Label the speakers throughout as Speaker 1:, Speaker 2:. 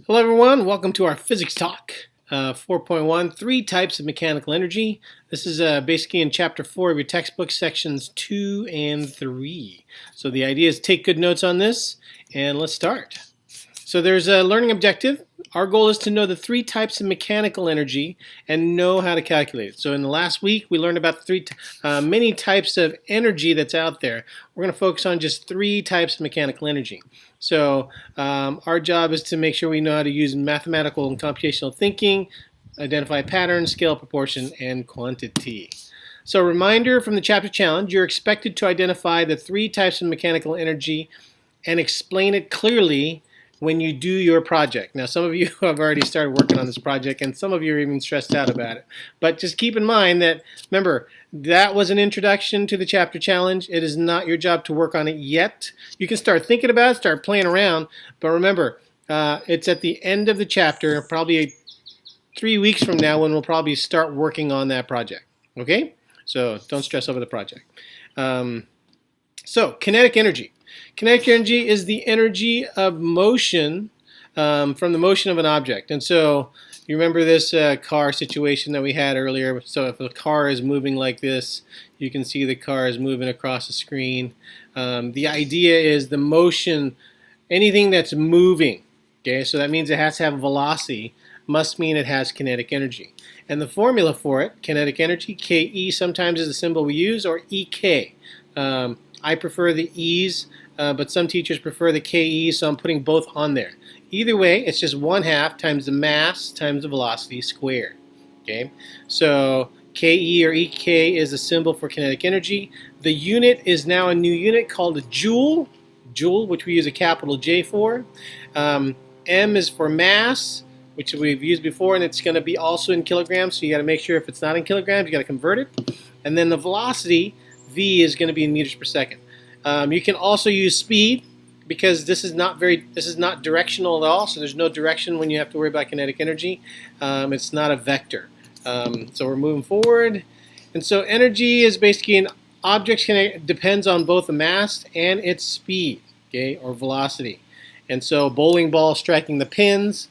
Speaker 1: Hello everyone, welcome to our physics talk. 4.1, three types of mechanical energy. This is basically in chapter 4 of your textbook, sections 2 and 3. So the idea is take good notes on this, and let's start. So there's a learning objective. Our goal is to know the three types of mechanical energy and know how to calculate it. So in the last week, we learned about many types of energy that's out there. We're going to focus on just three types of mechanical energy. So our job is to make sure we know how to use mathematical and computational thinking, identify patterns, scale, proportion, and quantity. So reminder from the chapter challenge, you're expected to identify the three types of mechanical energy and explain it clearly when you do your project. Now, some of you have already started working on this project, and some of you are even stressed out about it. But just keep in mind that, remember, that was an introduction to the chapter challenge. It is not your job to work on it yet. You can start thinking about it, start playing around, but remember, it's at the end of the chapter, probably 3 weeks from now, when we'll probably start working on that project. Okay? So don't stress over the project. So kinetic energy. Kinetic energy is the energy of motion from the motion of an object. And so you remember this car situation that we had earlier. So if a car is moving like this, you can see the car is moving across the screen. The idea is the motion, anything that's moving, okay, so that means it has to have a velocity, must mean it has kinetic energy. And the formula for it, kinetic energy, Ke sometimes is the symbol we use, or Ek. I prefer the E's, but some teachers prefer the Ke, so I'm putting both on there. Either way, it's just 1/2 times the mass times the velocity squared. Okay, so Ke or Ek is a symbol for kinetic energy. The unit is now a new unit called a joule, which we use a capital J for. M is for mass, which we've used before, and it's going to be also in kilograms, so you got to make sure if it's not in kilograms, you got to convert it. And then the velocity, V, is going to be in meters per second. You can also use speed, because this is not directional at all, so there's no direction when you have to worry about kinetic energy. It's not a vector. So we're moving forward. And so energy is basically an object depends on both the mass and its speed, okay, or velocity. And so bowling ball striking the pins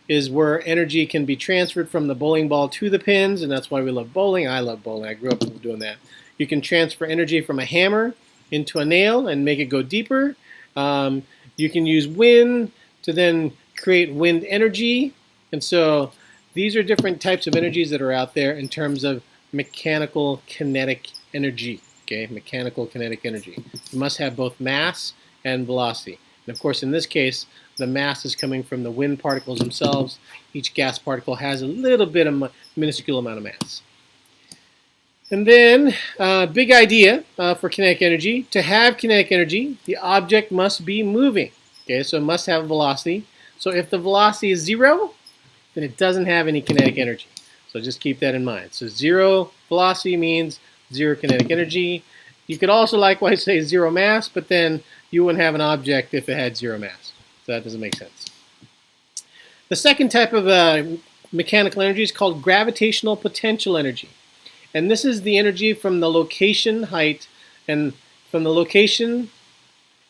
Speaker 1: is where energy can be transferred from the bowling ball to the pins, and that's why we love bowling. I love bowling. I grew up doing that. You can transfer energy from a hammer into a nail and make it go deeper. You can use wind to then create wind energy. And so these are different types of energies that are out there in terms of mechanical kinetic energy. Okay, mechanical kinetic energy. You must have both mass and velocity. And of course, in this case, the mass is coming from the wind particles themselves. Each gas particle has a little bit of minuscule amount of mass. And then, big idea for kinetic energy. To have kinetic energy, the object must be moving. Okay, so it must have a velocity. So if the velocity is 0, then it doesn't have any kinetic energy. So just keep that in mind. So 0 velocity means 0 kinetic energy. You could also likewise say 0 mass, but then you wouldn't have an object if it had 0 mass. So that doesn't make sense. The second type of mechanical energy is called gravitational potential energy. And this is the energy from the location, height, and from the location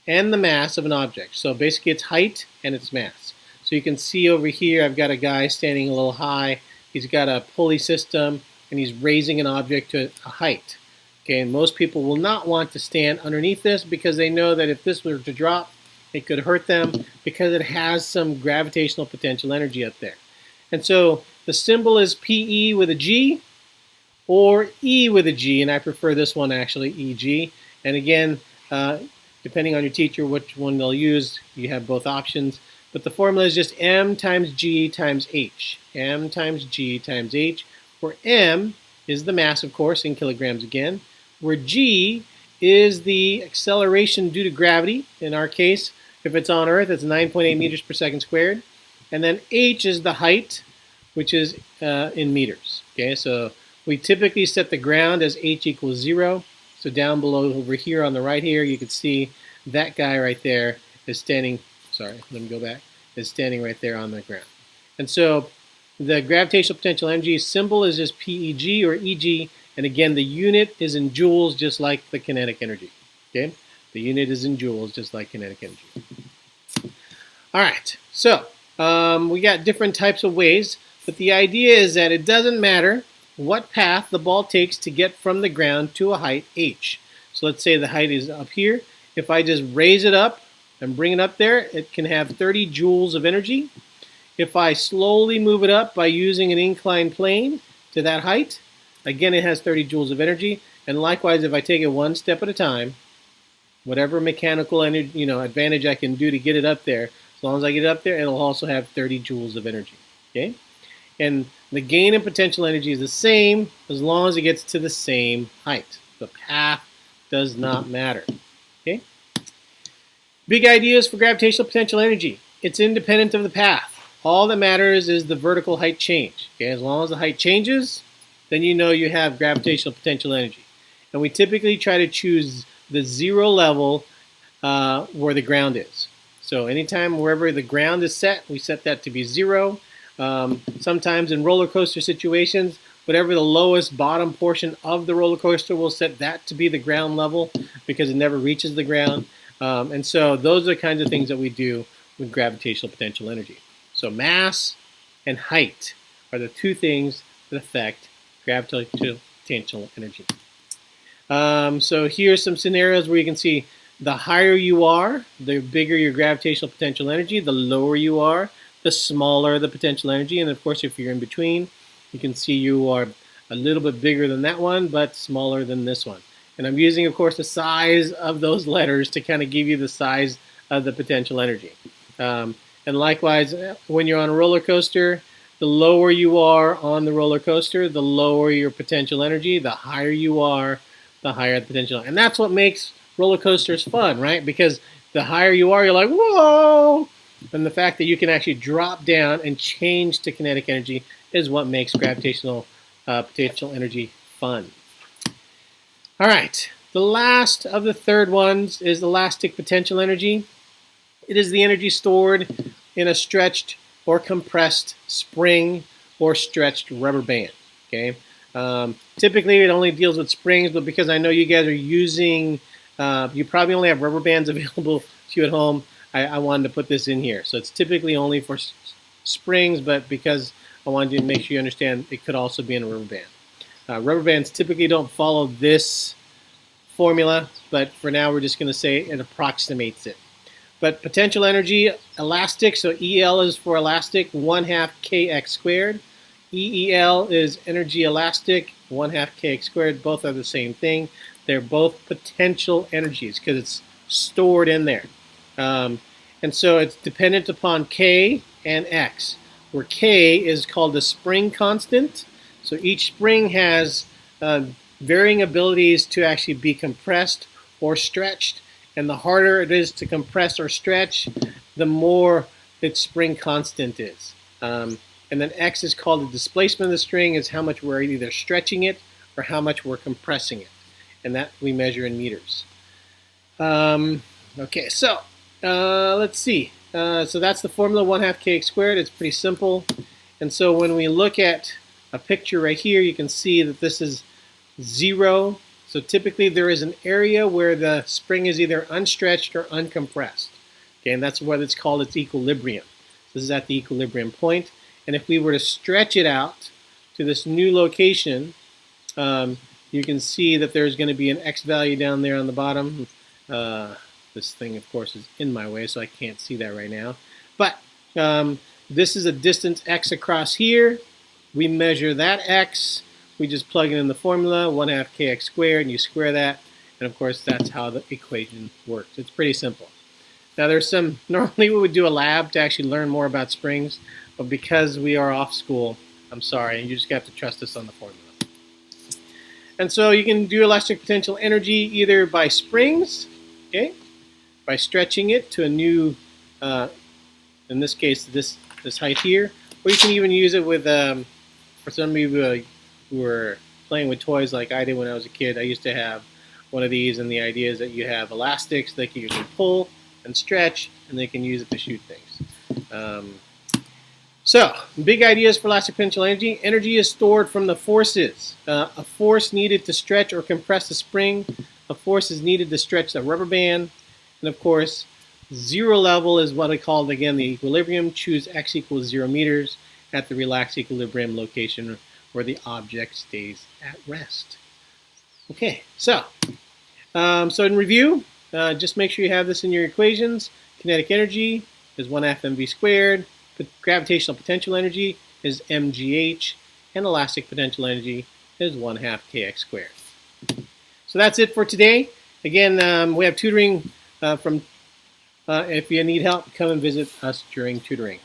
Speaker 1: and the mass of an object. So basically it's height and its mass. So you can see over here I've got a guy standing a little high. He's got a pulley system and he's raising an object to a height. Okay, and most people will not want to stand underneath this because they know that if this were to drop, it could hurt them because it has some gravitational potential energy up there. And so the symbol is PE with a G, or E with a G, and I prefer this one actually, EG. And again, depending on your teacher, which one they'll use, you have both options. But the formula is just M times G times H. M times G times H, where M is the mass, of course, in kilograms again, where G is the acceleration due to gravity. In our case, if it's on Earth, it's 9.8 meters per second squared. And then H is the height, which is in meters. Okay, so we typically set the ground as H equals 0. So down below over here on the right here, you can see that guy right there is standing, sorry, let me go back, is standing right there on the ground. And so the gravitational potential energy symbol is just PEG or EG, and again, the unit is in joules just like the kinetic energy. Okay, the unit is in joules just like kinetic energy. All right, so we got different types of ways, but the idea is that it doesn't matter what path the ball takes to get from the ground to a height h. So let's say the height is up here. If I just raise it up and bring it up there, it can have 30 joules of energy. If I slowly move it up by using an inclined plane to that height, again, it has 30 joules of energy. And likewise, if I take it one step at a time, whatever mechanical energy, advantage I can do to get it up there, as long as I get it up there, it'll also have 30 joules of energy. Okay? And the gain in potential energy is the same as long as it gets to the same height. The path does not matter. Okay? Big ideas for gravitational potential energy. It's independent of the path. All that matters is the vertical height change. Okay? As long as the height changes, then you know you have gravitational potential energy. And we typically try to choose the zero level where the ground is. So anytime wherever the ground is set, we set that to be 0. Sometimes in roller coaster situations, whatever the lowest bottom portion of the roller coaster, we'll set that to be the ground level because it never reaches the ground. And so those are the kinds of things that we do with gravitational potential energy. So mass and height are the two things that affect gravitational potential energy. So here's some scenarios where you can see the higher you are, the bigger your gravitational potential energy. The lower you are, the smaller the potential energy. And of course, if you're in between, you can see you are a little bit bigger than that one, but smaller than this one. And I'm using, of course, the size of those letters to kind of give you the size of the potential energy. And likewise, when you're on a roller coaster, the lower you are on the roller coaster, the lower your potential energy. The higher you are, the higher the potential. And that's what makes roller coasters fun, right? Because the higher you are, you're like, whoa! And the fact that you can actually drop down and change to kinetic energy is what makes gravitational potential energy fun. All right, the last of the third ones is elastic potential energy. It is the energy stored in a stretched or compressed spring or stretched rubber band. Okay. Typically, it only deals with springs, but because I know you guys are using, you probably only have rubber bands available to you at home, I wanted to put this in here. So it's typically only for springs, but because I wanted to make sure you understand, it could also be in a rubber band. Rubber bands typically don't follow this formula, but for now we're just going to say it approximates it. But potential energy, elastic, so EL is for elastic, 1/2 kx squared. EEL is energy elastic, 1/2 kx squared. Both are the same thing. They're both potential energies because it's stored in there. And so it's dependent upon K and X, where K is called the spring constant. So each spring has varying abilities to actually be compressed or stretched. And the harder it is to compress or stretch, the more its spring constant is. And then X is called the displacement of the string, is how much we're either stretching it or how much we're compressing it. And that we measure in meters. Okay, so let's see. So that's the formula, 1/2 kx squared. It's pretty simple. And so when we look at a picture right here, you can see that this is 0. So typically there is an area where the spring is either unstretched or uncompressed. Okay, and that's what it's called its equilibrium. This is at the equilibrium point. And if we were to stretch it out to this new location, you can see that there's going to be an X value down there on the bottom. This thing, of course, is in my way, so I can't see that right now. But this is a distance X across here. We measure that X. We just plug it in the formula, 1/2 kx squared, and you square that. And of course, that's how the equation works. It's pretty simple. Now, there's some, normally we would do a lab to actually learn more about springs, but because we are off school, I'm sorry, you just have to trust us on the formula. And so you can do elastic potential energy either by springs, okay, by stretching it to a new, in this case, this height here, or you can even use it with, for some of you who were playing with toys like I did when I was a kid, I used to have one of these, and the idea is that you have elastics that you can pull and stretch, and they can use it to shoot things. So, big ideas for elastic potential energy. Energy is stored from the forces. A force needed to stretch or compress a spring. A force is needed to stretch a rubber band. And of course, Zero level is what I called, again, the equilibrium. Choose x equals 0 meters at the relaxed equilibrium location where the object stays at rest. Okay, so in review, just make sure you have this in your equations. Kinetic energy is 1/2 mv squared. Gravitational potential energy is mgh. And elastic potential energy is 1/2 kx squared. So that's it for today. Again, we have tutoring if you need help, come and visit us during tutoring.